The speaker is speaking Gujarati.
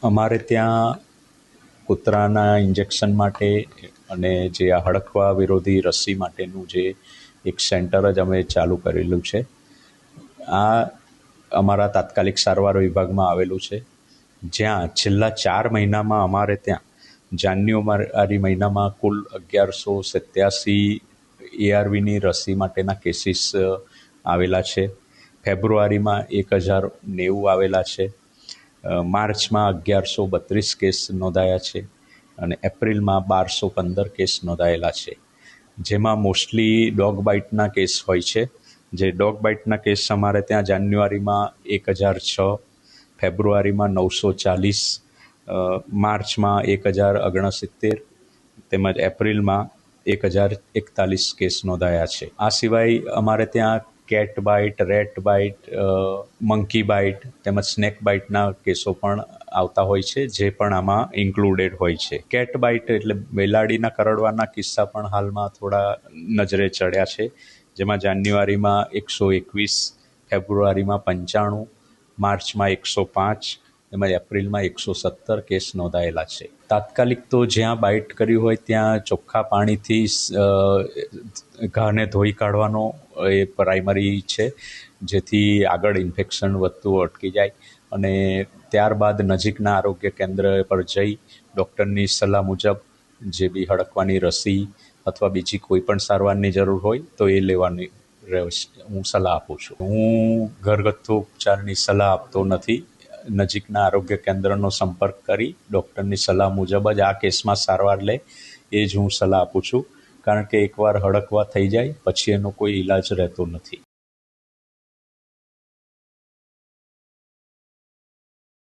અમારે ત્યાં કૂતરાના ઇન્જેક્શન માટે અને જે આ હડકવા વિરોધી રસી માટેનું જે એક સેન્ટર જ અમે ચાલુ કરેલું છે. આ અમારા તાત્કાલિક સારવાર વિભાગમાં આવેલું છે, જ્યાં છેલ્લા 4 મહિનામાં અમારે ત્યાં જાન્યુઆરી મહિનામાં કુલ 1187 ARVની રસી માટેના કેસીસ આવેલા છે. ફેબ્રુઆરીમાં 1090 આવેલા છે. માર્ચમાં 1132 કેસ નોંધાયા છે અને એપ્રિલમાં 1215 કેસ નોંધાયેલા છે, જેમાં મોસ્ટલી ડોગ બાઇટના કેસ હોય છે. જે ડોગ બાઇટના કેસ અમારે ત્યાં જાન્યુઆરીમાં 1006, ફેબ્રુઆરીમાં 940, માર્ચમાં 1069 તેમજ એપ્રિલમાં 1041 કેસ નોંધાયા છે. આ સિવાય અમારે ત્યાં cat bite, rat bite, monkey bite તેમજ સ્નેક બાઇટના કેસો પણ આવતા હોય છે, જે પણ આમાં ઇન્ક્લુડેડ હોય છે. કેટ બાઇટ એટલે બિલાડીના કરડવાના કિસ્સા પણ હાલમાં થોડા નજરે ચડ્યા છે, જેમાં જાન્યુઆરીમાં 121, ફેબ્રુઆરીમાં 95, માર્ચમાં 105 તેમજ એપ્રિલમાં 117 કેસ નોંધાયેલા છે. તાત્કાલિક તો જ્યાં બાઇટ કર્યું હોય ત્યાં ચોખ્ખા પાણીથી ઘાને ધોઈ કાઢવાનો એ પ્રાઇમરી છે, જેથી આગળ ઇન્ફેક્શન વધતું અટકી જાય અને ત્યારબાદ નજીકના આરોગ્ય કેન્દ્ર પર જઈ ડૉક્ટરની સલાહ મુજબ જે બી હડકવાની રસી અથવા બીજી કોઈ પણ સારવારની જરૂર હોય તો એ લેવાની હું સલાહ આપું છું. હું ઘરગથ્થુ ઉપચારની સલાહ આપતો નથી. નજીકના આરોગ્ય કેન્દ્રનો સંપર્ક કરી ડૉક્ટરની સલાહ મુજબ જ આ કેસમાં સારવાર લે એ જ હું સલાહ આપું છું, કારણ કે એકવાર હડકવા થઈ જાય પછી એનો કોઈ ઈલાજ રહેતો નથી.